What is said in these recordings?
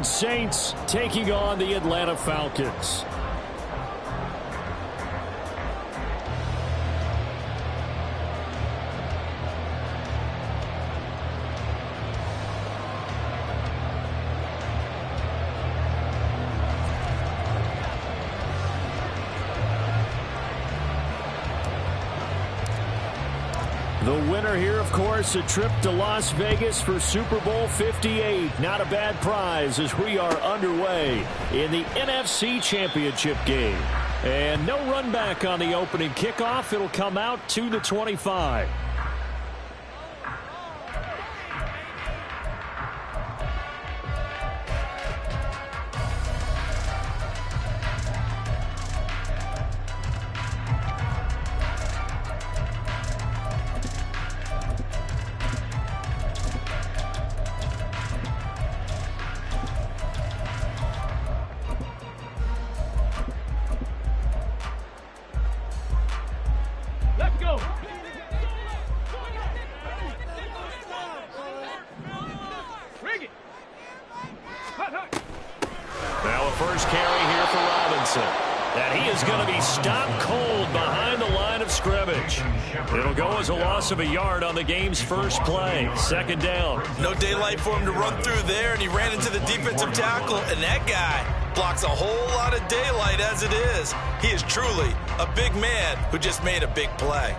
Saints taking on the Atlanta Falcons. The winner here, of course, a trip to Las Vegas for Super Bowl 58. Not a bad prize as we are underway in the NFC Championship game. And no run back on the opening kickoff. It'll come out to the 25. Now a first carry here for Robinson. And he is going to be stopped cold behind the line of scrimmage. It'll go as a loss of a yard on the game's first play. Second down. No daylight for him to run through there, and he ran into the defensive tackle, and that guy blocks a whole lot of daylight as it is. He is truly a big man who just made a big play.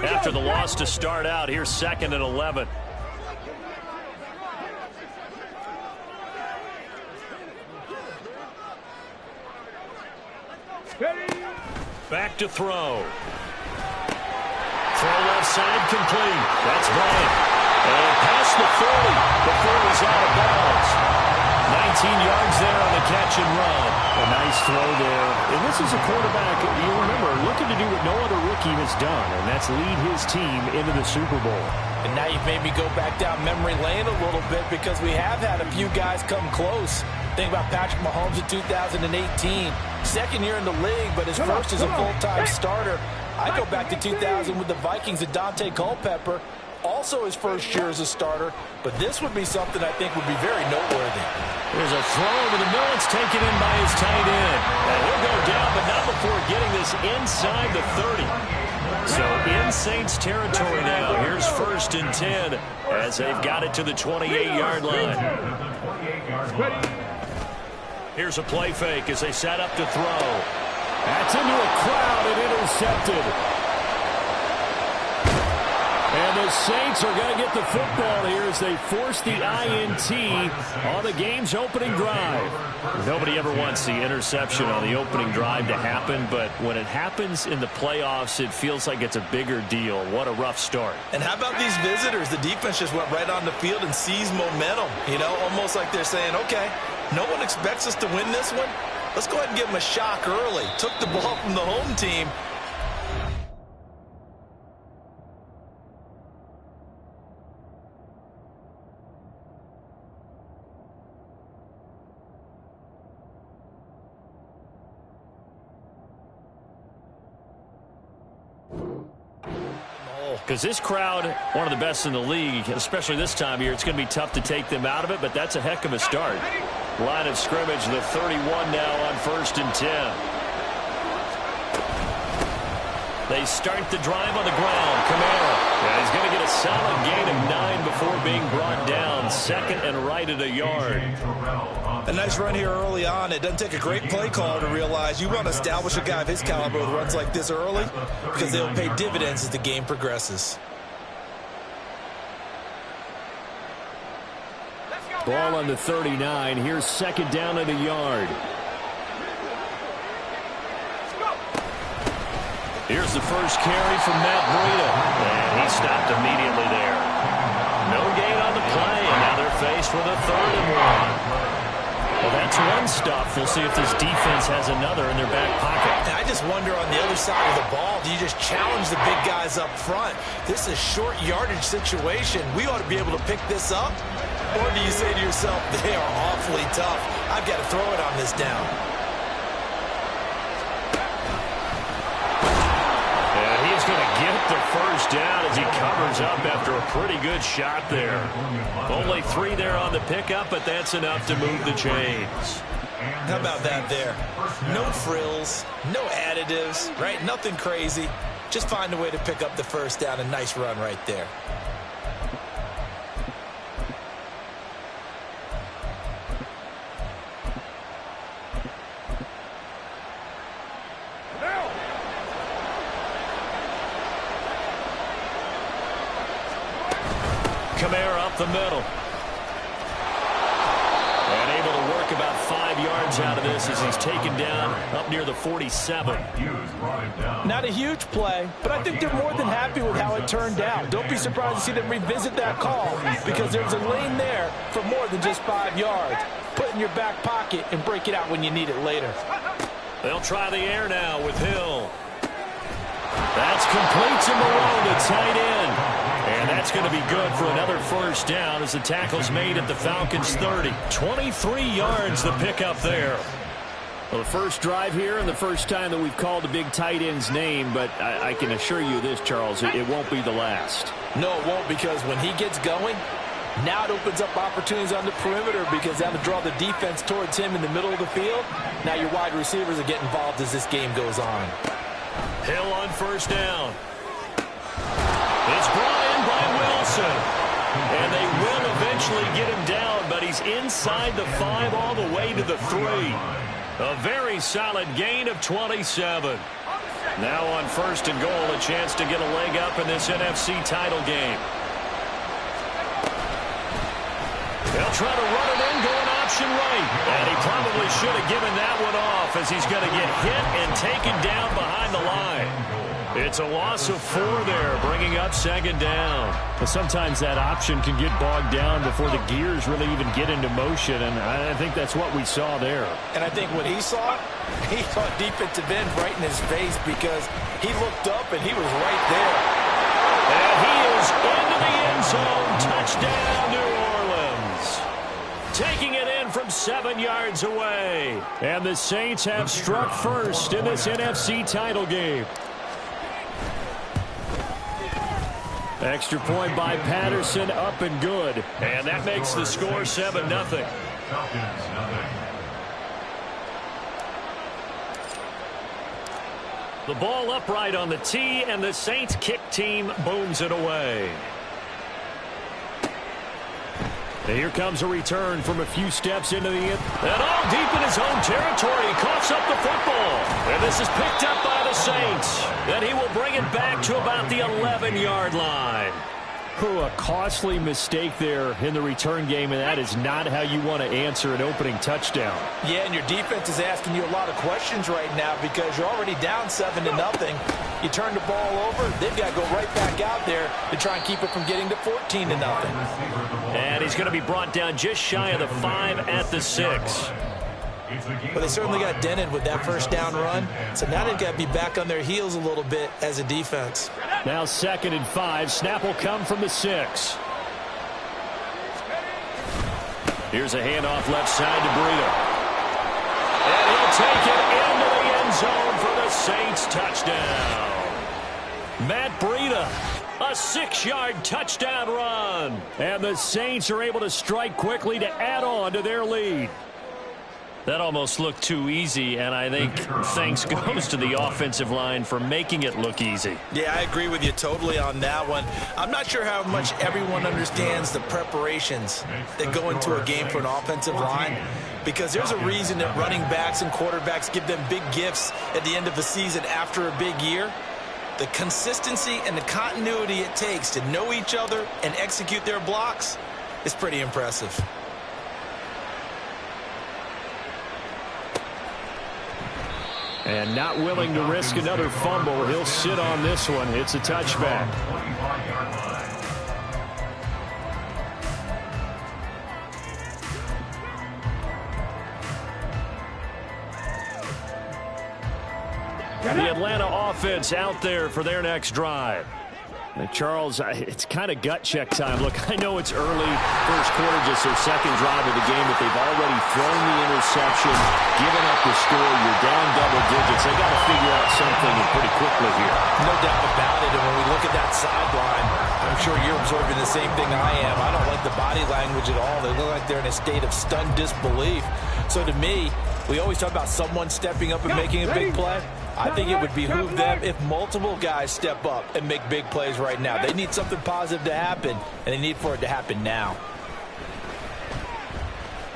After the loss to start out, here's 2nd and 11. Back to throw. Throw left side complete. That's Bryant. And past the 40 before he's out of bounds. 19 yards there on the catch and run. A nice throw there. And this is a quarterback, you remember, looking to do what no other rookie has done, and that's lead his team into the Super Bowl. And now you've made me go back down memory lane a little bit because we have had a few guys come close. Think about Patrick Mahomes in 2018. Second year in the league, but his first as a full-time starter. I go back to 2000 with the Vikings and Dante Culpepper. Also his first year as a starter, but this would be something I think would be very noteworthy. There's a throw over the middle. It's taken in by his tight end. And he'll go down, but not before getting this inside the 30. So in Saints territory now. Here's 1st and 10 as they've got it to the 28-yard line. Here's a play fake as they set up to throw. That's into a crowd and intercepted. And the Saints are going to get the football here as they force the INT on the game's opening drive. Nobody ever wants the interception on the opening drive to happen, but when it happens in the playoffs, it feels like it's a bigger deal. What a rough start. And how about these visitors? The defense just went right on the field and seized momentum. You know, almost like they're saying, okay, no one expects us to win this one. Let's go ahead and give them a shock early. Took the ball from the home team. Because this crowd, one of the best in the league, especially this time of year, it's going to be tough to take them out of it, but that's a heck of a start. Line of scrimmage, the 31 now on 1st and 10. They start the drive on the ground. Kamara. Yeah, he's going to get a solid gain of 9 before being brought down. 2nd and right at a yard. A nice run here early on. It doesn't take a great play caller to realize you want to establish a guy of his caliber with runs like this early because they'll pay dividends as the game progresses. Ball on the 39. Here's 2nd down at a yard. Here's the first carry from Matt Breida. And he stopped immediately there. No gain on the play, and now they're faced with a 3rd and 1. Well, that's one stuff. We'll see if this defense has another in their back pocket. And I just wonder on the other side of the ball, do you just challenge the big guys up front? This is a short yardage situation. We ought to be able to pick this up. Or do you say to yourself, they are awfully tough, I've got to throw it on this down? And he's going to get the first down as he covers up after a pretty good shot there. Only 3 there on the pickup, but that's enough to move the chains. How about that there? No frills, no additives, right? Nothing crazy. Just find a way to pick up the first down. A nice run right there. Kamara up the middle. And able to work about 5 yards out of this as he's taken down up near the 47. Not a huge play, but I think they're more than happy with how it turned out. Don't be surprised to see them revisit that call because there's a lane there for more than just 5 yards. Put it in your back pocket and break it out when you need it later. They'll try the air now with Hill. That's complete to Marone, the tight end. And that's going to be good for another first down as the tackle's made at the Falcons' 30. 23 yards the pickup there. Well, the first drive here and the first time that we've called a big tight end's name, but I can assure you this, Charles, it won't be the last. No, it won't, because when he gets going, now it opens up opportunities on the perimeter because they have to draw the defense towards him in the middle of the field. Now your wide receivers will get involved as this game goes on. Hill on first down. It's brought in by Wilson. And they will eventually get him down, but he's inside the 5 all the way to the 3. A very solid gain of 27. Now on first and goal, a chance to get a leg up in this NFC title game. They'll try to run it in, going option right. And he probably should have given that one off as he's going to get hit and taken down behind the line. It's a loss of 4 there, bringing up second down. But sometimes that option can get bogged down before the gears really even get into motion, and I think that's what we saw there. And I think what he saw defensive end right in his face because he looked up and he was right there. And he is into the end zone. Touchdown, New Orleans. Taking it in from 7 yards away. And the Saints have struck first in this NFC title game. Extra point by Patterson, up and good. And that makes the score 7-0. The ball upright on the tee, and the Saints kick team booms it away. And here comes a return from a few steps into the end. And all deep in his own territory, he coughs up the football. And this is picked up by the Saints. Then he will bring it back to about the 11-yard line. A costly mistake there in the return game, and that is not how you want to answer an opening touchdown. Yeah, and your defense is asking you a lot of questions right now because you're already down 7-0. You turn the ball over, they've got to go right back out there to try and keep it from getting to 14-0. And he's going to be brought down just shy of the 5 at the 6. But they certainly got dented with that first down run. So now they've got to be back on their heels a little bit as a defense. Now 2nd and 5. Snap will come from the 6. Here's a handoff left side to Breida. And he'll take it into the end zone for the Saints touchdown. Matt Breida, a 6-yard touchdown run. And the Saints are able to strike quickly to add on to their lead. That almost looked too easy, and I think thanks goes to the offensive line for making it look easy. Yeah, I agree with you totally on that one. I'm not sure how much everyone understands the preparations that go into a game for an offensive line, because there's a reason that running backs and quarterbacks give them big gifts at the end of the season after a big year. The consistency and the continuity it takes to know each other and execute their blocks is pretty impressive. And not willing to risk another fumble. He'll sit on this one. It's a touchback. The Atlanta offense out there for their next drive. Charles, it's kind of gut check time. Look, I know it's early, first quarter, just their second drive of the game, but they've already thrown the interception, given up the score. You're down double digits. They got to figure out something pretty quickly here. No doubt about it. And when we look at that sideline, I'm sure you're observing the same thing I am. I don't like the body language at all. They look like they're in a state of stunned disbelief. So to me, we always talk about someone stepping up and making a big play. I think it would behoove them if multiple guys step up and make big plays right now. They need something positive to happen, and they need for it to happen now.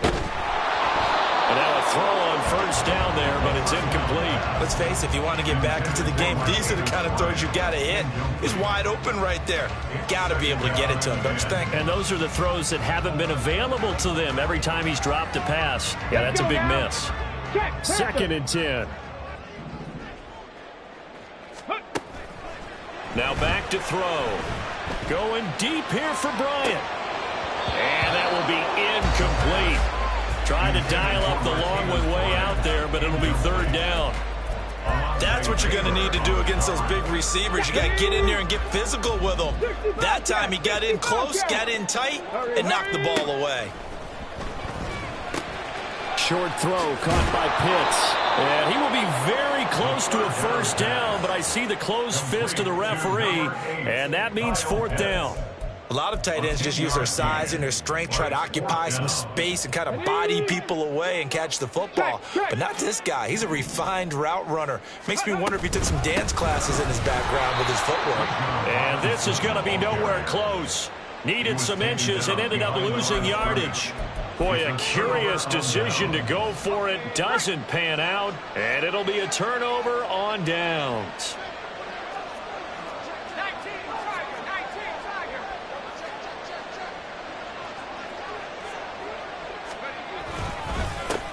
And now a throw on first down there, but it's incomplete. Let's face it, if you want to get back into the game, these are the kind of throws you got to hit. It's wide open right there. Got to be able to get it to him, don't you think? And those are the throws that haven't been available to them every time he's dropped a pass. Yeah, that's a big miss. 2nd and 10. Now back to throw. Going deep here for Bryant. And that will be incomplete. Trying to dial up the long way out there, but it'll be 3rd down. That's what you're going to need to do against those big receivers. You got to get in there and get physical with them. That time he got in close, got in tight, and knocked the ball away. Short throw caught by Pitts. And he will be very close to a first down, but I see the closed fist of the referee, and that means 4th down. A lot of tight ends just use their size and their strength, try to occupy some space and kind of body people away and catch the football. But not this guy. He's a refined route runner. Makes me wonder if he took some dance classes in his background with his footwork. And this is going to be nowhere close. Needed some inches and ended up losing yardage. Boy, a curious decision to go for it. Doesn't pan out, and it'll be a turnover on downs.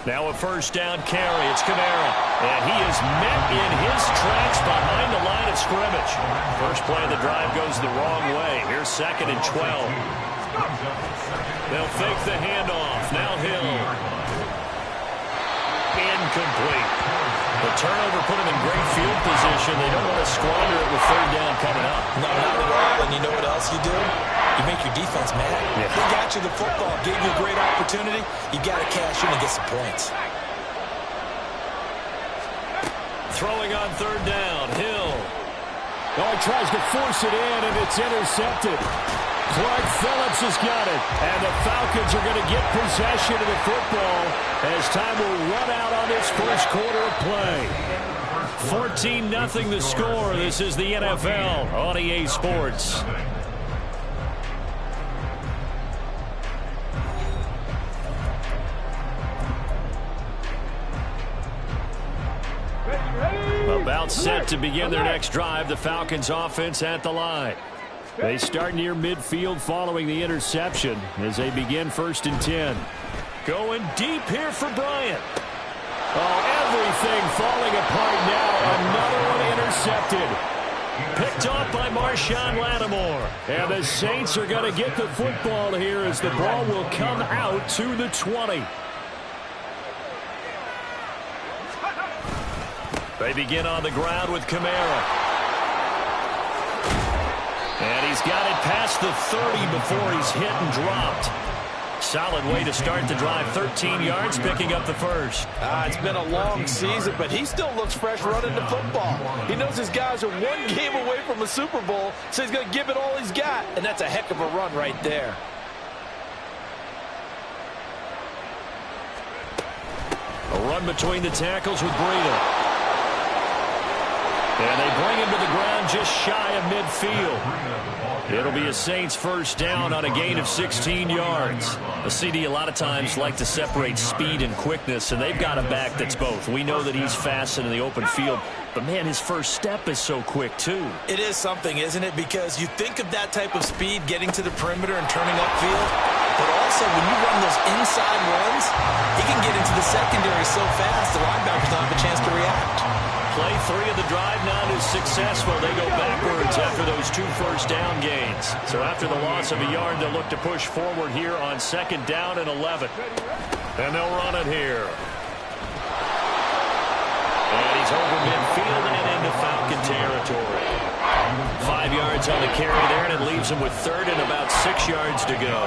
Now a first down carry. It's Kamara. And he is met in his tracks behind the line of scrimmage. First play of the drive goes the wrong way. Here's 2nd and 12. They'll fake the handoff. Now Hill. Incomplete. The turnover put him in great field position. They don't want to squander it with 3rd down coming up. No, not at all. And you know what else you do? You make your defense mad. Yeah. They got you the football, gave you a great opportunity. You got to cash in and get some points. Throwing on 3rd down. Hill. Oh, he tries to force it in, and it's intercepted. Clark Phillips has got it, and the Falcons are going to get possession of the football as time will run out on this first quarter of play. 14-0 the score. This is the NFL on EA Sports. About set to begin their next drive. The Falcons offense at the line. They start near midfield following the interception as they begin 1st and 10. Going deep here for Bryant. Oh, everything falling apart now. Another one intercepted. Picked off by Marshawn Lattimore. And the Saints are going to get the football here as the ball will come out to the 20. They begin on the ground with Kamara. And he's got it past the 30 before he's hit and dropped. Solid way to start the drive. 13 yards, picking up the first. It's been a long season, but he still looks fresh running the football. He knows his guys are one game away from a Super Bowl, so he's going to give it all he's got. And that's a heck of a run right there. A run between the tackles with Breida. And they bring him to the ground just shy of midfield. It'll be a Saints first down on a gain of 16 yards. A CD a lot of times like to separate speed and quickness, and they've got a back that's both. We know that he's fast in the open field, but, man, his first step is so quick, too. It is something, isn't it? Because you think of that type of speed getting to the perimeter and turning upfield, but also when you run those inside runs, he can get into the secondary so fast the linebackers don't have a chance to react. Play 3 of the drive not as successful. They go backwards after those 2 first down gains. So after the loss of a yard, they'll look to push forward here on 2nd down and 11. And they'll run it here. And he's over midfield and into Falcon territory. 5 yards on the carry there, and it leaves him with third and about 6 yards to go.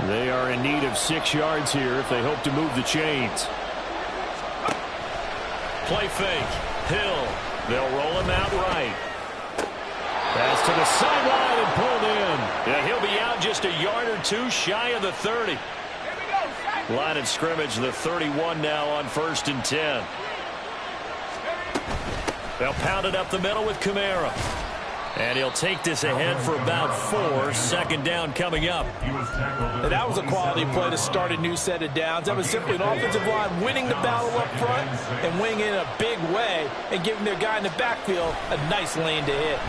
They are in need of 6 yards here if they hope to move the chains. Play fake. Hill. They'll roll him out right. Pass to the sideline and pulled in. Yeah, he'll be out just a yard or two shy of the 30. Line of scrimmage, the 31 now on 1st and 10. They'll pound it up the middle with Kamara. And he'll take this ahead for about 4. Second down coming up. And that was a quality play to start a new set of downs. That was simply an offensive line winning the battle up front and winning it in a big way and giving their guy in the backfield a nice lane to hit.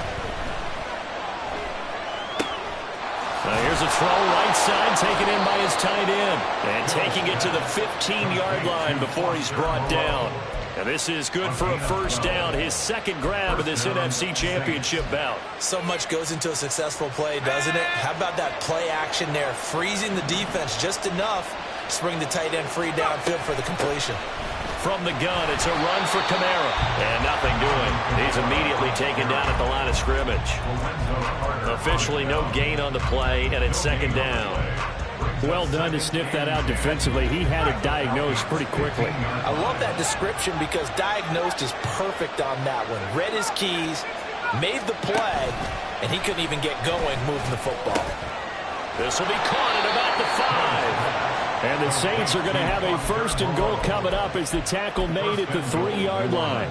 Here's a throw right side taken in by his tight end. And taking it to the 15-yard line before he's brought down. And this is good for a first down. His second grab of this NFC Championship bout. So much goes into a successful play, doesn't it? How about that play action there? Freezing the defense just enough to bring the tight end free downfield for the completion. From the gun, it's a run for Kamara. And nothing doing. He's immediately taken down at the line of scrimmage. Officially no gain on the play, and it's second down. Well done to sniff that out defensively. He had it diagnosed pretty quickly. I love that description because diagnosed is perfect on that one. Read his keys, made the play, and he couldn't even get going moving the football. This will be caught at about the 5. And the Saints are going to have a 1st and goal coming up as the tackle made at the 3-yard line.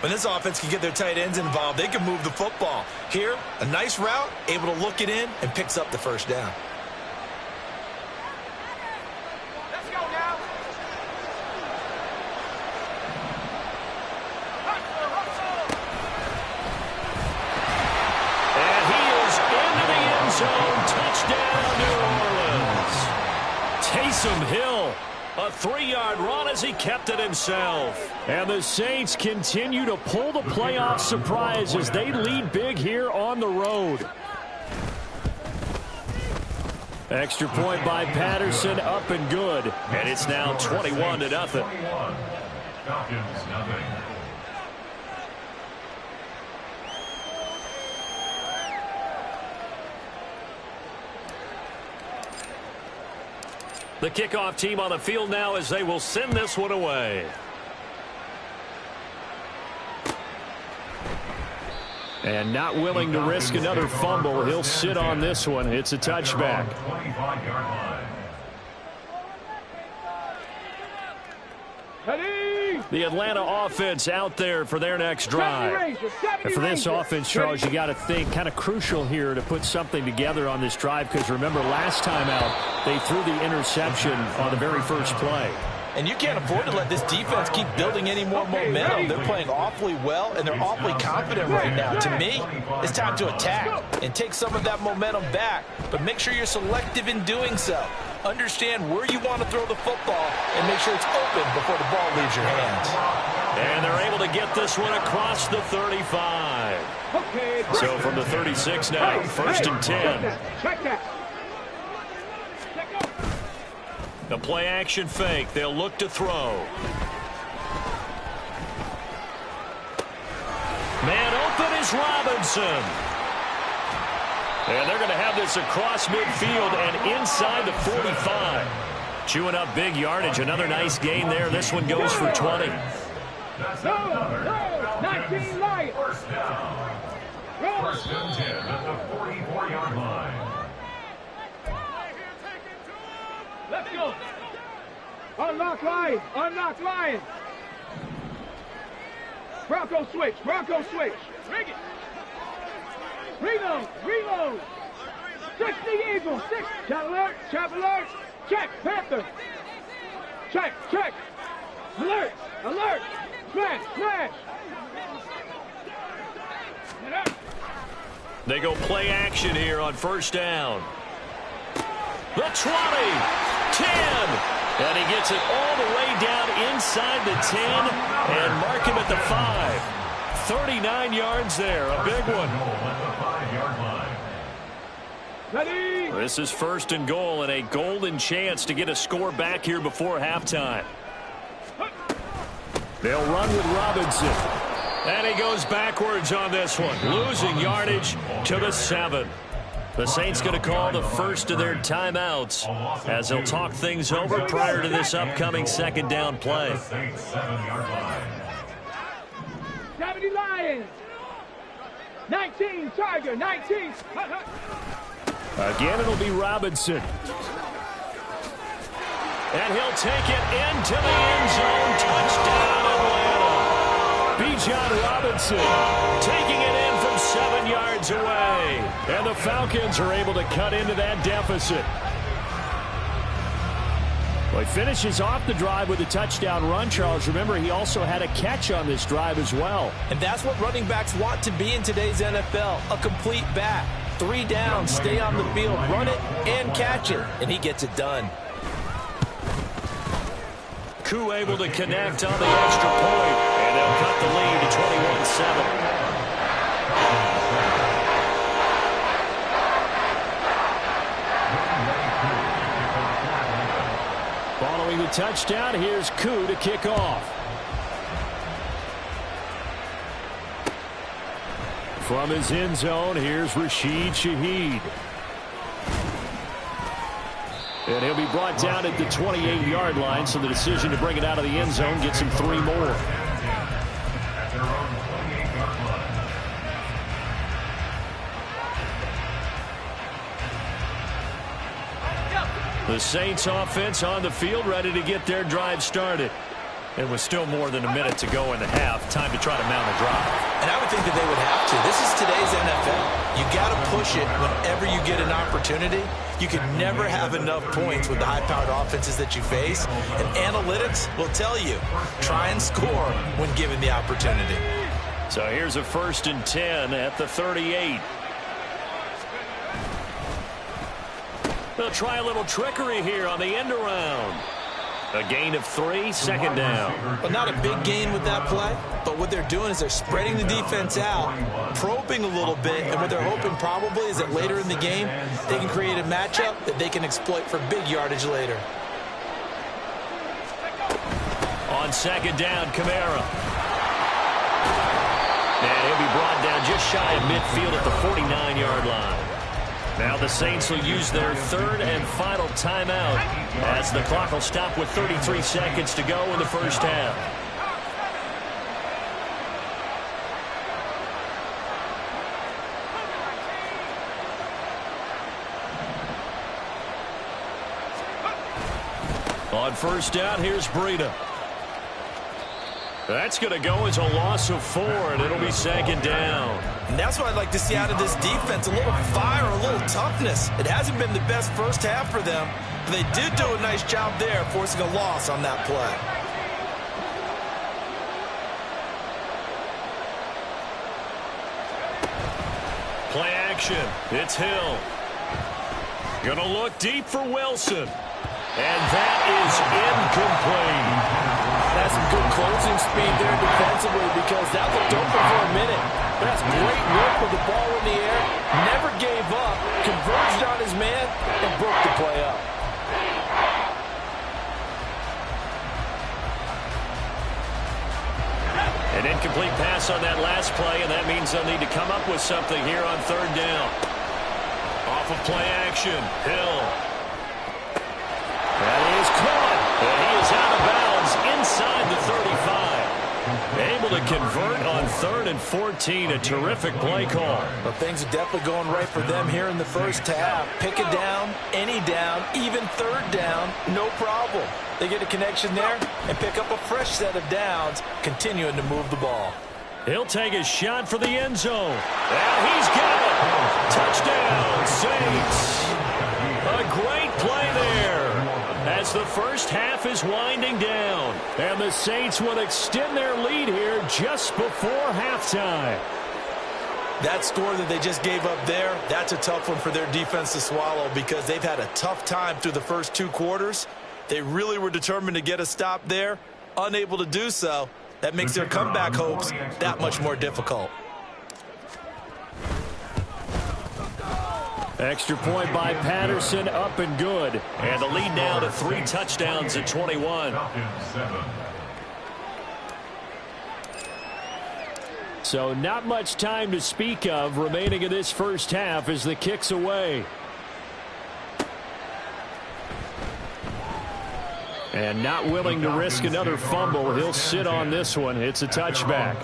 When this offense can get their tight ends involved, they can move the football. Here, a nice route, able to look it in, and picks up the first down. Touchdown, New Orleans. Taysom Hill, a 3-yard run as he kept it himself. And the Saints continue to pull the playoff surprise as they lead big here on the road. Extra point by Patterson, up and good. And it's now 21-0. Falcons, nothing. The kickoff team on the field now as they will send this one away. And not willing to risk another fumble. He'll sit on this one. It's a touchback. 25-yard line. The Atlanta offense out there for their next drive. And for this offense, Charles, you got to think kind of crucial here to put something together on this drive because remember last time out they threw the interception on the very first play. And you can't afford to let this defense keep building any more momentum. They're playing awfully well, and they're awfully confident right now. To me, it's time to attack and take some of that momentum back. But make sure you're selective in doing so. Understand where you want to throw the football and make sure it's open before the ball leaves your hands. And they're able to get this one across the 35. So from the 36 now, 1st and 10. Check that. The play action fake. They'll look to throw. Man open is Robinson. And they're going to have this across midfield and inside the 45. Chewing up big yardage. Another nice gain there. This one goes for 20. No, 19 Lions. First down. First and 10 at the 44-yard line. Let's go. Unlock Lions. Unlock Lions. Bronco switch. Bronco switch. Bring it. Reload. Reload. 60 Eagles. 6. Chap alert. Chap alert. Check. Panther. Check. Check. Alert. Alert. Smash. Smash. They go play action here on first down. The 20, 10, and he gets it all the way down inside the 10 and mark him at the 5. 39 yards there, a big one. Ready. This is 1st and goal and a golden chance to get a score back here before halftime. They'll run with Robinson. And he goes backwards on this one, losing yardage to the 7. The Saints going to call the first of their timeouts as they'll talk things over prior to this upcoming second down play. 70 Lions. 19 Tiger. 19. Again, it'll be Robinson. And he'll take it into the end zone. Touchdown, Atlanta. Bijan Robinson taking it in from 7 yards away. And the Falcons are able to cut into that deficit. Well, he finishes off the drive with a touchdown run, Charles. Remember, he also had a catch on this drive as well. And that's what running backs want to be in today's NFL, a complete back. 3 downs, stay on the field, run it, and catch it. And he gets it done. Koo able to connect on the extra point, and they'll cut the lead to 21-7. Following the touchdown, here's Koo to kick off. From his end zone, here's Rashid Shaheed. And he'll be brought down at the 28-yard line, so the decision to bring it out of the end zone gets him 3 more. The Saints offense on the field, ready to get their drive started. It was still more than a minute to go in the half. Time to try to mount a drive. And I would think that they would have to. This is today's NFL. You got to push it whenever you get an opportunity. You can never have enough points with the high-powered offenses that you face. And analytics will tell you, try and score when given the opportunity. So here's a 1st and 10 at the 38. They'll try a little trickery here on the end around. A gain of 3, 2nd down. But not a big gain with that play. But what they're doing is they're spreading the defense out, probing a little bit, and what they're hoping probably is that later in the game, they can create a matchup that they can exploit for big yardage later. On 2nd down, Kamara. And he'll be brought down just shy of midfield at the 49-yard line. Now the Saints will use their 3rd and final timeout as the clock will stop with 33 seconds to go in the first half. On 1st down, here's Breida. That's going to go as a loss of 4, and it'll be 2nd down. And that's what I'd like to see out of this defense, a little fire, a little toughness. It hasn't been the best first half for them, but they did do a nice job there, forcing a loss on that play. Play action. It's Hill. Gonna look deep for Wilson. And that is incomplete. That's some good closing speed there defensively because that looked open for a minute. That's great work with the ball in the air. Never gave up. Converged on his man and broke the play up. An incomplete pass on that last play, and that means they'll need to come up with something here on 3rd down. Off of play action, Hill. That is caught, and he is out of bounds inside the 35. Able to convert on 3rd and 14, a terrific play call. Well, things are definitely going right for them here in the first half. Pick a down, any down, even 3rd down, no problem. They get a connection there and pick up a fresh set of downs, continuing to move the ball. He'll take a shot for the end zone. And he's got it. Touchdown, Saints. A great play there as the first half is winding down. And the Saints will extend their lead here just before halftime. That score that they just gave up there, that's a tough one for their defense to swallow because they've had a tough time through the first 2 quarters. They really were determined to get a stop there, unable to do so. That makes their comeback hopes that much more difficult. Extra point by Patterson, up and good. And the lead now to 3 touchdowns at 21. So not much time to speak of remaining in this first half as the kick's away. And not willing to risk another fumble. He'll sit on this one. It's a touchback.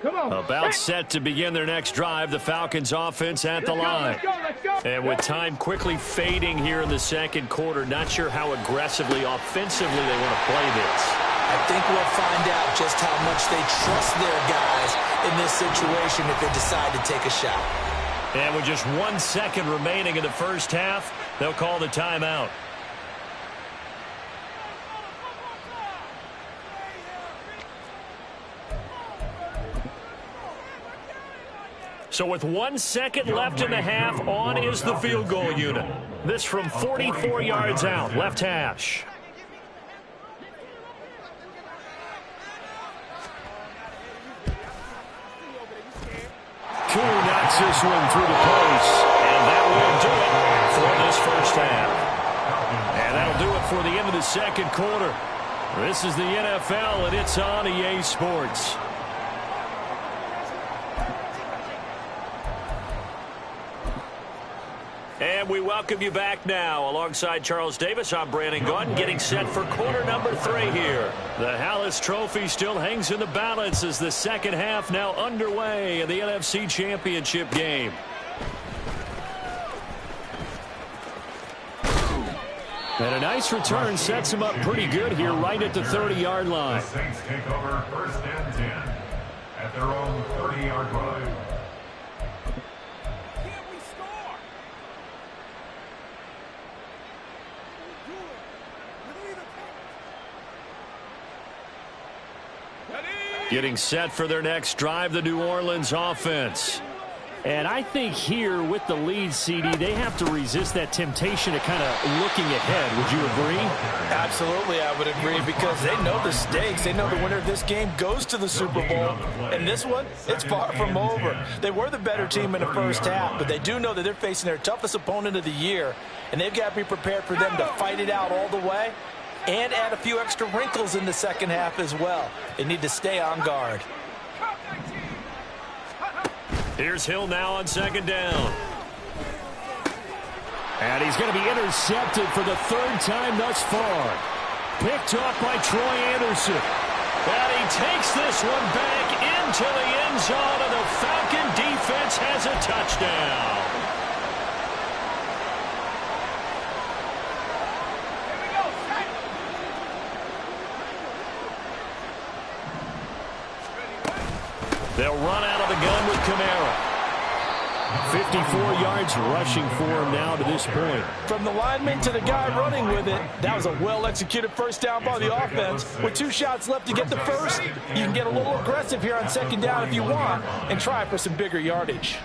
Come on. About set to begin their next drive. The Falcons offense at the line. Let's go. And with time quickly fading here in the second quarter, not sure how aggressively, offensively they want to play this. I think we'll find out just how much they trust their guys in this situation if they decide to take a shot. And with just 1 second remaining in the first half, they'll call the timeout. So with 1 second left in the half, on is the field goal unit. This from 44 yards out, left hash. Koo knocks this one through the post, and that will do it for this first half. And that'll do it for the end of the second quarter. This is the NFL, and it's on EA Sports. And we welcome you back now. Alongside Charles Davis, I'm Brandon Gunn, getting set for quarter number 3 here. The Hallis Trophy still hangs in the balance as the second half now underway in the NFC Championship game. And a nice return sets him up pretty good here right at the 30-yard line. The Saints take over 1st and 10 at their own 30-yard line. Getting set for their next drive, the New Orleans offense. And I think here with the lead, CD, they have to resist that temptation of kind of looking ahead. Would you agree? Absolutely, I would agree, because they know the stakes. They know the winner of this game goes to the Super Bowl. And this one, it's far from over. They were the better team in the first half, but they do know that they're facing their toughest opponent of the year, and they've got to be prepared for them to fight it out all the way and add a few extra wrinkles in the second half as well. They need to stay on guard. Here's Hill now on second down. And he's going to be intercepted for the 3rd time thus far. Picked off by Troy Anderson. And he takes this one back into the end zone, and the Falcon defense has a touchdown. They'll run out of the gun with Kamara. 54 yards rushing for him now to this point. From the lineman to the guy running with it, that was a well-executed first down by the offense. With 2 shots left to get the first, you can get a little aggressive here on second down if you want and try for some bigger yardage.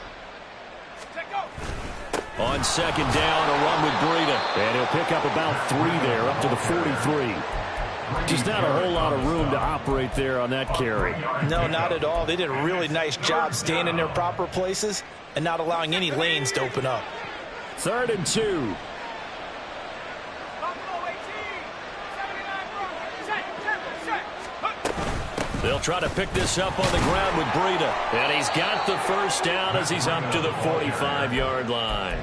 On second down, a run with Breida. And he'll pick up about 3 there, up to the 43. Just not a whole lot of room to operate there on that carry. No, not at all. They did a really nice job staying in their proper places and not allowing any lanes to open up. 3rd and 2. They'll try to pick this up on the ground with Breida. And he's got the first down as he's up to the 45-yard line.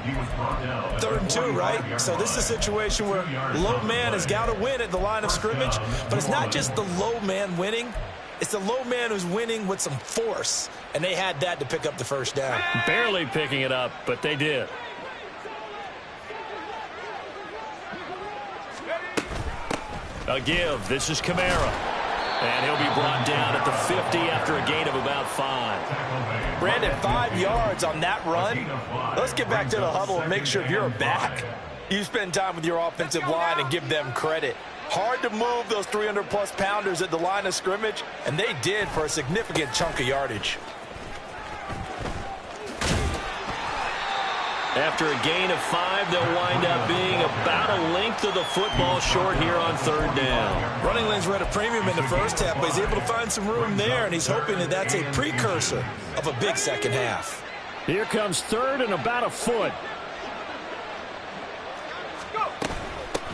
3rd and 2, right? So this is a situation where low man has got to win at the line of scrimmage. But it's not just the low man winning. It's the low man who's winning with some force. And they had that to pick up the first down. Barely picking it up, but they did. A give. This is Kamara. And he'll be brought down at the 50 after a gain of about 5. Brandon, 5 yards on that run. Let's get back to the huddle and make sure if you're a back, you spend time with your offensive line and give them credit. Hard to move those 300-plus pounders at the line of scrimmage, and they did for a significant chunk of yardage. After a gain of 5, they'll wind up being about a length of the football short here on 3rd down. Running lanes were at a premium in the first half, but he's able to find some room there, and he's hoping that that's a precursor of a big second half. Here comes third and about a foot.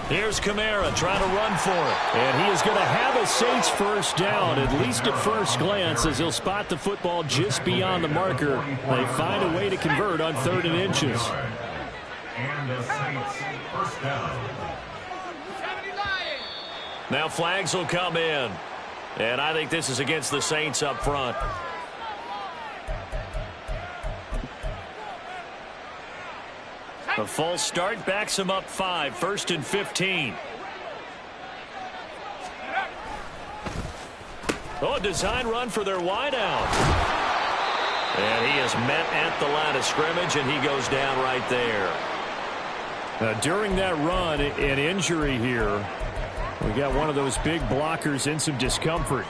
Here's Kamara trying to run for it. And he is going to have a Saints first down, at least at first glance, as he'll spot the football just beyond the marker. They find a way to convert on 3rd and inches. And the Saints first down. Now flags will come in. And I think this is against the Saints up front. A false start backs him up 5, 1st and 15. Oh, design run for their wideout. And he is met at the line of scrimmage, and he goes down right there. Now, during that run, an injury here. We got one of those big blockers in some discomfort.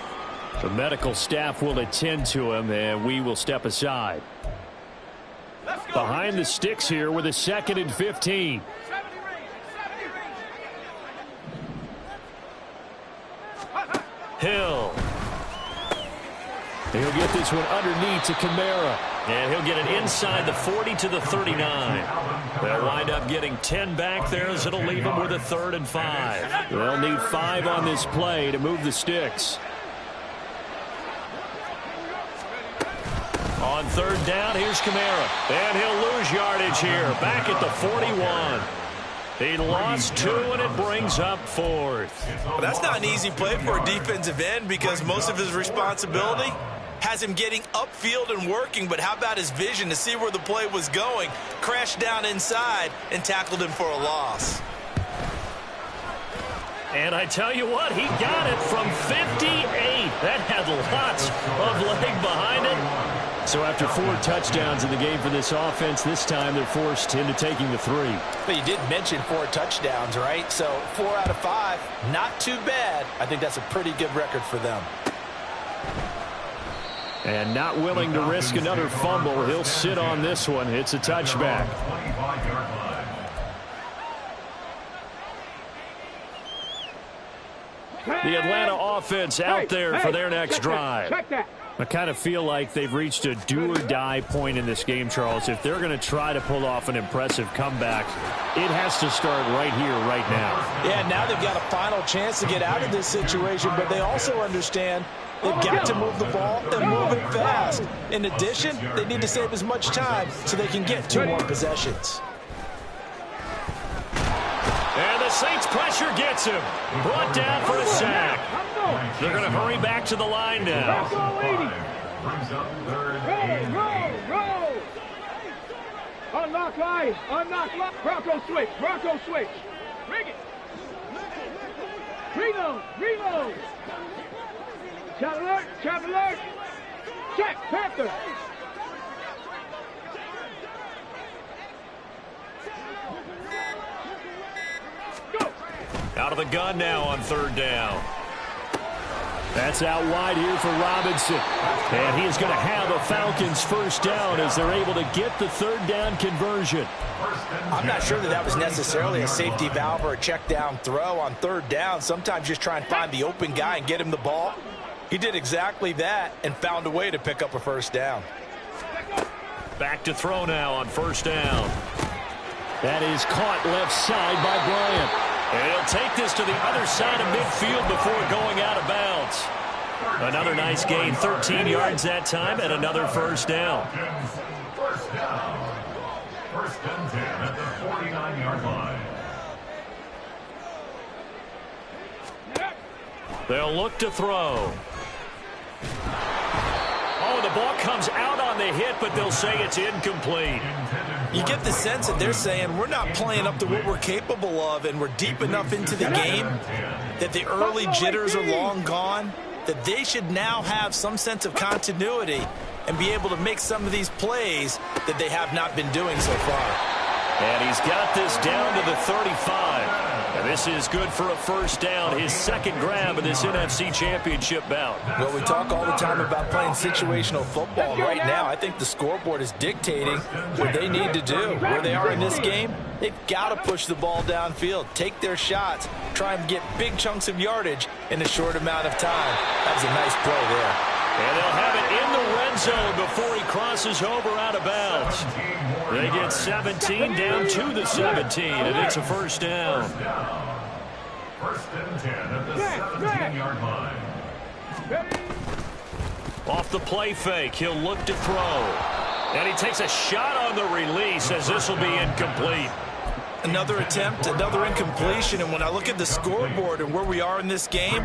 The medical staff will attend to him, and we will step aside. Behind the sticks here with a 2nd and 15. Hill. He'll get this one underneath to Kamara. And he'll get it inside the 40 to the 39. They'll wind up getting 10 back there as it'll leave them with a 3rd and 5. They'll need 5 on this play to move the sticks. On 3rd down, here's Kamara. And he'll lose yardage here. Back at the 41. He lost 2, and it brings up 4th. Well, that's not an easy play for a defensive end because most of his responsibility has him getting upfield and working, but how about his vision to see where the play was going? Crashed down inside and tackled him for a loss. And I tell you what, he got it from 58. That had lots of leg behind it. So after 4 touchdowns in the game for this offense, this time they're forced into taking the 3. But you did mention 4 touchdowns, right? So 4 out of 5, not too bad. I think that's a pretty good record for them. And not willing to risk another fumble. He'll sit on this one. It's a touchback. The Atlanta offense out there for their next drive. I kind of feel like they've reached a do-or-die point in this game, Charles. If they're going to try to pull off an impressive comeback, it has to start right here, right now. Yeah, now they've got a final chance to get out of this situation, but they also understand they've got to move the ball and move it fast. In addition, they need to save as much time so they can get 2 more possessions. And the Saints pressure gets him. Brought down for a sack. They're going to hurry back to the line now. Roll. Unlock line. Bronco switch. Rig it. Reload. Trap alert. Check. Panther. Go. Out of the gun now on 3rd down. That's out wide here for Robinson. And he is going to have a Falcons first down as they're able to get the 3rd down conversion. I'm not sure that was necessarily a safety valve or a check down throw on 3rd down. Sometimes just try and find the open guy and get him the ball. He did exactly that and found a way to pick up a first down. Back to throw now on 1st down. That is caught left side by Bryant. And he'll take this to the other side of midfield before going out of bounds. Another nice gain, 13 yards that time, and another first down. First down. 1st and 10 at the 49-yard line. They'll look to throw. Oh, the ball comes out on the hit, but they'll say it's incomplete. You get the sense that they're saying we're not playing up to what we're capable of, and we're deep enough into the game that the early jitters are long gone, that they should now have some sense of continuity and be able to make some of these plays that they have not been doing so far. And he's got this down to the 35. And this is good for a first down, his 2nd grab of this NFC Championship bout. Well, we talk all the time about playing situational football. Right now, I think the scoreboard is dictating what they need to do. Where they are in this game, they've got to push the ball downfield, take their shots, try and get big chunks of yardage in a short amount of time. That was a nice play there. And they'll have it in the red zone before he crosses over out of bounds. They get 17 down to the 17, and it's a first down. First and 10 at the 17-yard line. Off the play fake, he'll look to throw. And he takes a shot on the release as this will be incomplete. Another attempt, another incompletion, and when I look at the scoreboard and where we are in this game,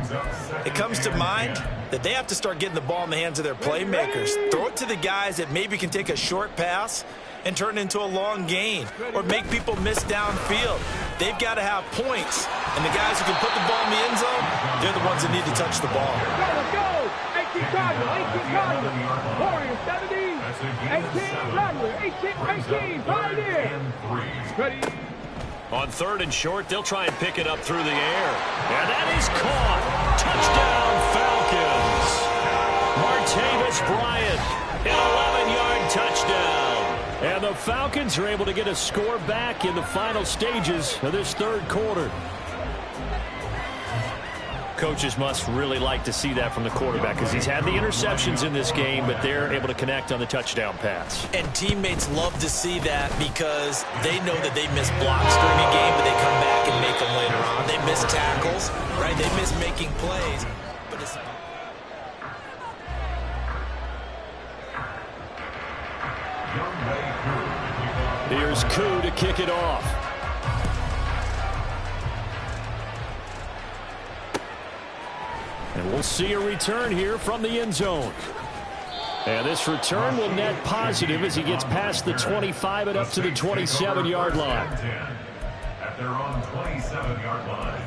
it comes to mind that they have to start getting the ball in the hands of their playmakers. Throw it to the guys that maybe can take a short pass and turn it into a long gain or make people miss downfield. They've got to have points, and the guys who can put the ball in the end zone, they're the ones that need to touch the ball. Let's go! 18 Cardinals, Warriors 17, 18 Rattler, 18, Pioneer. Ready? On third and short, they'll try and pick it up through the air. And that is caught. Touchdown, Falcons. Martavis Bryant, an 11-yard touchdown. And the Falcons are able to get a score back in the final stages of this third quarter. Coaches must really like to see that from the quarterback because he's had the interceptions in this game, but they're able to connect on the touchdown pass. And teammates love to see that because they know that they miss blocks during a game, but they come back and make them later on. They miss tackles, right? They miss making plays. But it's Here's Koo to kick it off. And we'll see a return here from the end zone. And this return will net positive as he gets past the 25 and up to the 27-yard line. At their own 27-yard line.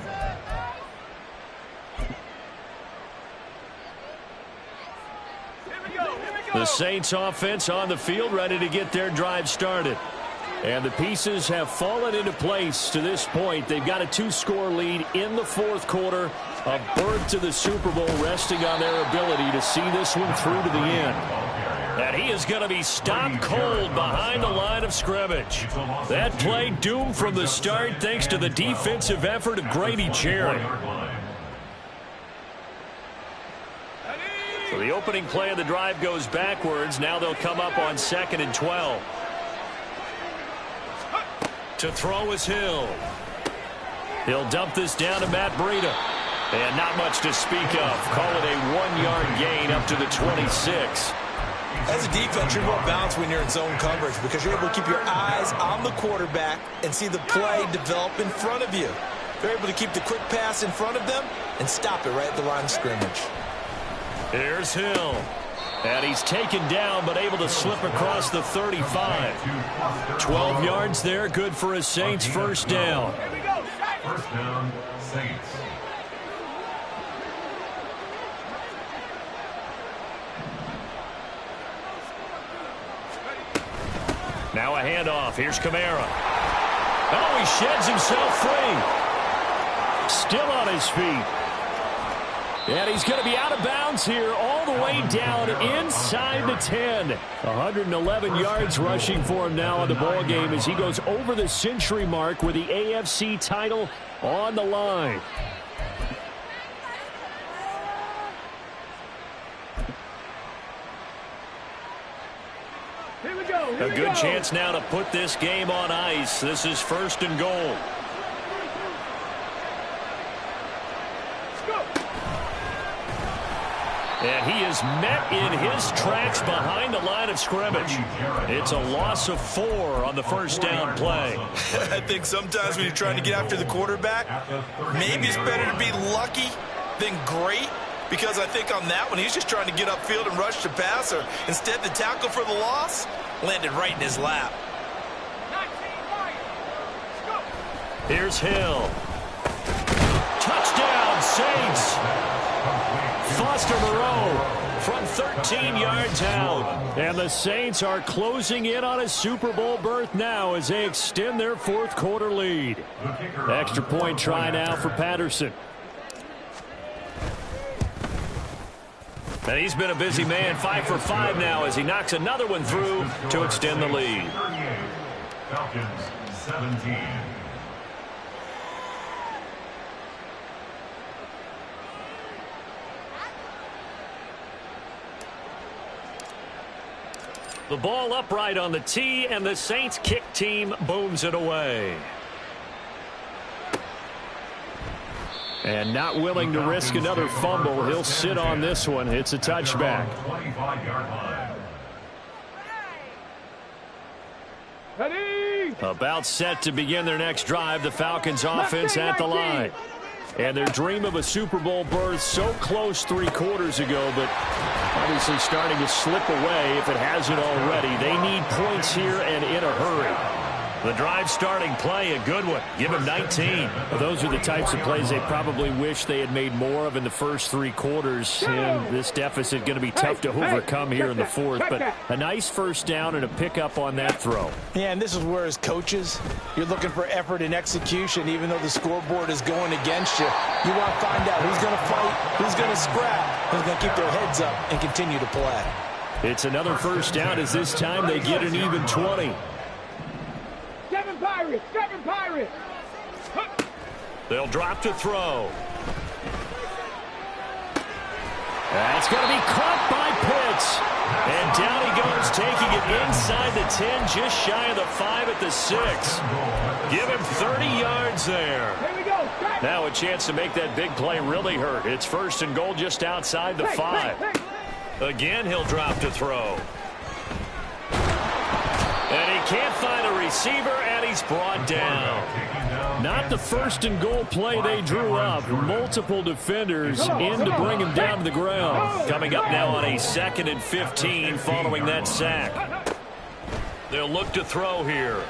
The Saints offense on the field ready to get their drive started. And the pieces have fallen into place to this point. They've got a 2-score lead in the fourth quarter. A berth to the Super Bowl resting on their ability to see this one through to the end. And he is going to be stopped cold behind the line of scrimmage. That play doomed from the start thanks to the defensive effort of Grady Cherry. So the opening play of the drive goes backwards. Now they'll come up on 2nd and 12. To throw is Hill. He'll dump this down to Matt Breida. And not much to speak of. Call it a 1-yard gain up to the 26. As a defense, you're more balanced when you're in zone coverage because you're able to keep your eyes on the quarterback and see the play develop in front of you. They're able to keep the quick pass in front of them and stop it right at the line of scrimmage. Here's Hill. And he's taken down but able to slip across the 35. 12 yards there, good for a Saints first down. First down, Saints. Now a handoff. Here's Kamara. Oh, he sheds himself free. Still on his feet. And he's going to be out of bounds here all the way down inside the 10. 111 yards rushing for him now on the ball game as he goes over the century mark with the AFC title on the line. Here we go. A good chance now to put this game on ice. This is 1st and goal. And he is met in his tracks behind the line of scrimmage. It's a loss of 4 on the first down play. I think sometimes when you're trying to get after the quarterback, maybe it's better to be lucky than great. Because I think on that one, he's just trying to get upfield and rush the passer. Instead, the tackle for the loss landed right in his lap. Here's Hill. Touchdown, Saints. Foster Moreau from 13 yards out. And the Saints are closing in on a Super Bowl berth now as they extend their fourth quarter lead. Extra point try now for Patterson. And he's been a busy man, 5 for 5 now as he knocks another one through to extend the lead. Falcons 17. The ball upright on the tee, and the Saints kick team booms it away. And not willing to risk another fumble. He'll sit on this one. It's a touchback. 25-yard line. Ready? About set to begin their next drive. The Falcons offense at the line. And their dream of a Super Bowl berth so close 3 quarters ago, but obviously starting to slip away if it hasn't already. They need points here and in a hurry. The drive starting play, a good one. Give him 19. Well, those are the types of plays they probably wish they had made more of in the first 3 quarters. And this deficit going to be tough to overcome here in the fourth. But a nice first down and a pickup on that throw. Yeah, and this is where as coaches, you're looking for effort and execution. Even though the scoreboard is going against you, you want to find out who's going to fight, who's going to scrap, who's going to keep their heads up and continue to play. It's another first down as this time they get an even 20. 7 Pirates, 7 Pirates. They'll drop to throw. That's going to be caught by Pitts. And down he goes, taking it inside the 10, just shy of the 5 at the 6. Give him 30 yards there. Here we go. Now a chance to make that big play really hurt. It's first and goal just outside the 5. Again, he'll drop to throw. And he can't find a receiver, and he's brought down. Not the first and goal play they drew up. Multiple defenders in to bring him down to the ground. Coming up now on a 2nd and 15 following that sack. They'll look to throw here.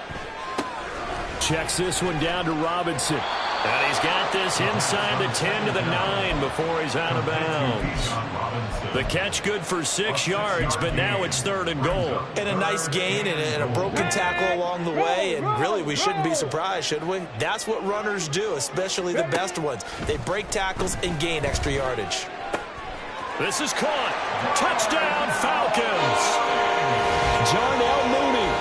Checks this one down to Robinson. And he's got this inside the 10 to the 9 before he's out of bounds. The catch good for 6 yards, but now it's 3rd and goal. And a nice gain and a broken tackle along the way, and really we shouldn't be surprised, should we? That's what runners do, especially the best ones. They break tackles and gain extra yardage. This is caught. Touchdown, Falcons. Jarnell Mooney,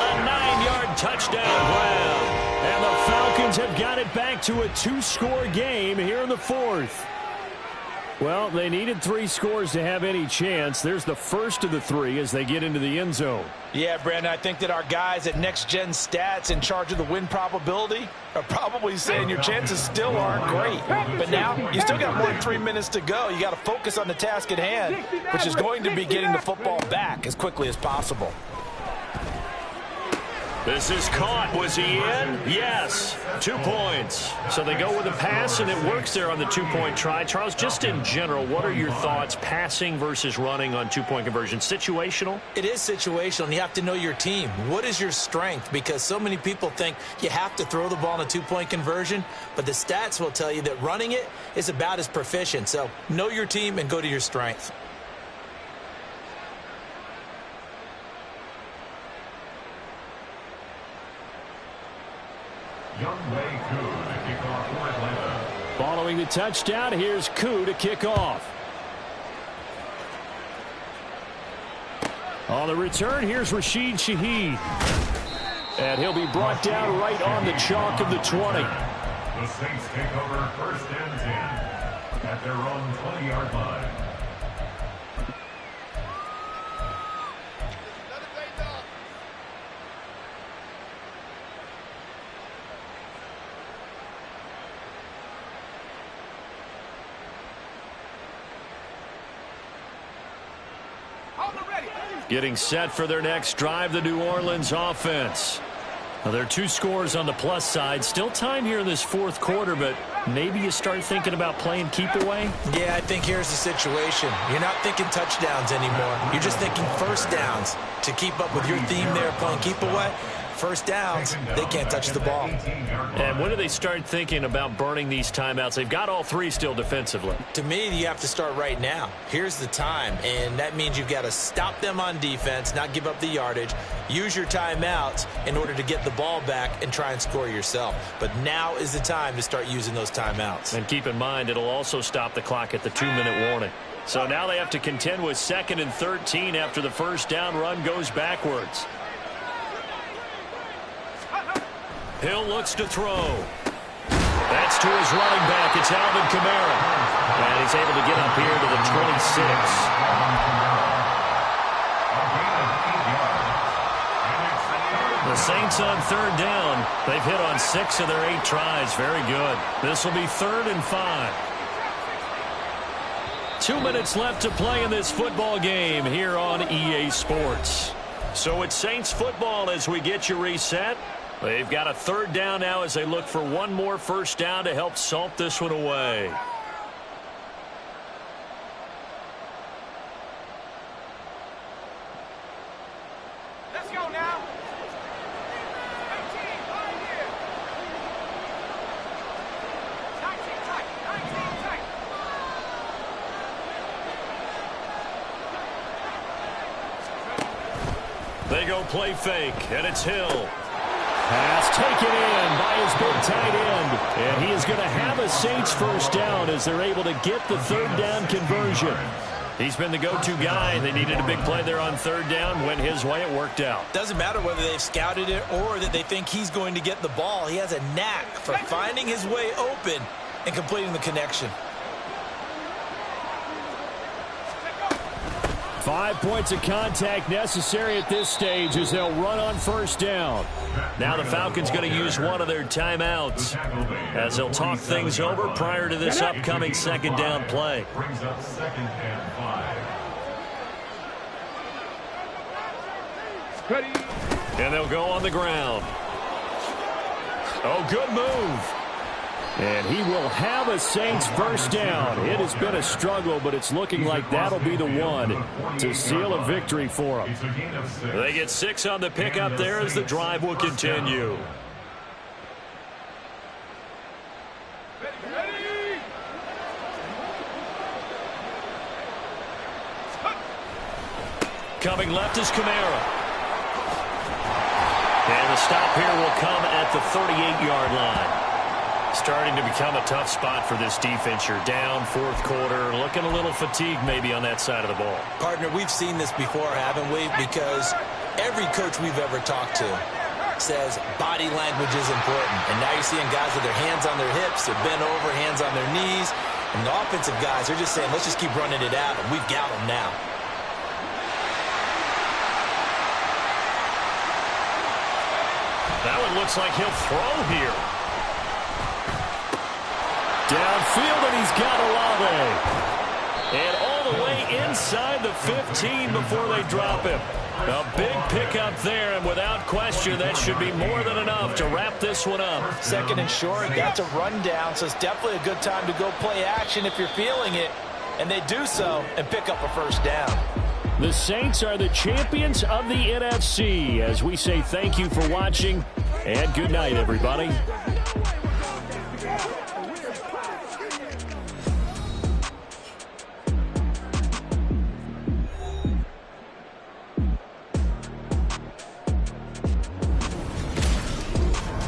a 9-yard touchdown grab. And the Falcons have got it back to a 2-score game here in the 4th. Well, they needed 3 scores to have any chance. There's the first of the 3 as they get into the end zone. Yeah, Brandon, I think that our guys at Next Gen Stats in charge of the win probability are probably saying your chances still aren't great. But now you still got more than 3 minutes to go. You got to focus on the task at hand, which is going to be getting the football back as quickly as possible. This is caught. Was he in? Yes. 2 points. So they go with a pass, and it works there on the 2-point try. Charles, just in general, what are your thoughts passing versus running on 2-point conversion? Situational? It is situational, and you have to know your team. What is your strength? Because so many people think you have to throw the ball in a 2-point conversion, but the stats will tell you that running it is about as proficient. So know your team and go to your strength. Following the touchdown, here's Koo to kick off. On the return, here's Rashid Shaheed. And he'll be brought down right on the chalk of the 20. The Saints take over 1st and 10 at their own 20-yard line. Getting set for their next drive, the New Orleans offense. Now, there are 2 scores on the plus side. Still time here in this 4th quarter, but maybe you start thinking about playing keep away? Yeah, I think here's the situation. You're not thinking touchdowns anymore. You're just thinking first downs to keep up with your theme there playing keep away. First downs, they can't touch the ball. And when do they start thinking about burning these timeouts? They've got all 3 still defensively. To me, you have to start right now. Here's the time, and that means you've got to stop them on defense, not give up the yardage, use your timeouts in order to get the ball back and try and score yourself. But now is the time to start using those timeouts. And keep in mind, it'll also stop the clock at the 2-minute warning. So now they have to contend with 2nd and 13 after the first down run goes backwards. Hill looks to throw. That's to his running back. It's Alvin Kamara. And he's able to get up here to the 26. Saints on third down. They've hit on 6 of their 8 tries. Very good. This will be 3rd and 5. 2 minutes left to play in this football game here on EA Sports. So it's Saints football as we get you reset. They've got a 3rd down now as they look for one more first down to help salt this one away. Let's go now. 18, right here. 19 tight, 19 tight. They go play fake, and it's Hill. Pass taken in by his big tight end. And he is going to have a Saints first down as they're able to get the 3rd down conversion. He's been the go-to guy. They needed a big play there on 3rd down. Went his way. It worked out. Doesn't matter whether they've scouted it or that they think he's going to get the ball. He has a knack for finding his way open and completing the connection. 5 points of contact necessary at this stage as they'll run on first down. Now the Falcons going to use one of their timeouts as they'll talk things over prior to this upcoming 2nd down play. Brings up 2nd and 5. Ready. And they'll go on the ground. Oh, good move. And he will have a Saints first down. It has been a struggle, but it's looking like that'll be the one to seal a victory for them. They get 6 on the pickup there as the drive will continue. Ready. Coming left is Kamara. And the stop here will come at the 38-yard line. Starting to become a tough spot for this defense. You're down 4th quarter, looking a little fatigued maybe on that side of the ball. Partner, we've seen this before, haven't we? Because every coach we've ever talked to says body language is important. And now you're seeing guys with their hands on their hips, they're bent over, hands on their knees. And the offensive guys, they're just saying, let's just keep running it out, and we've got them now. That one looks like he'll throw here. Downfield, and he's got Olave. And all the way inside the 15 before they drop him. A big pickup there, and without question, that should be more than enough to wrap this one up. 2nd and short, that's a rundown, so it's definitely a good time to go play action if you're feeling it. And they do so and pick up a first down. The Saints are the champions of the NFC. As we say thank you for watching, and good night, everybody.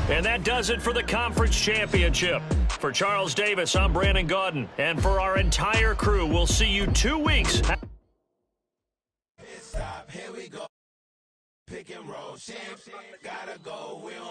And that does it for the conference championship. For Charles Davis, I'm Brandon Gaudin. And for our entire crew, we'll see you 2 weeks. Stop, here we go. Pick and roll, champs, gotta go.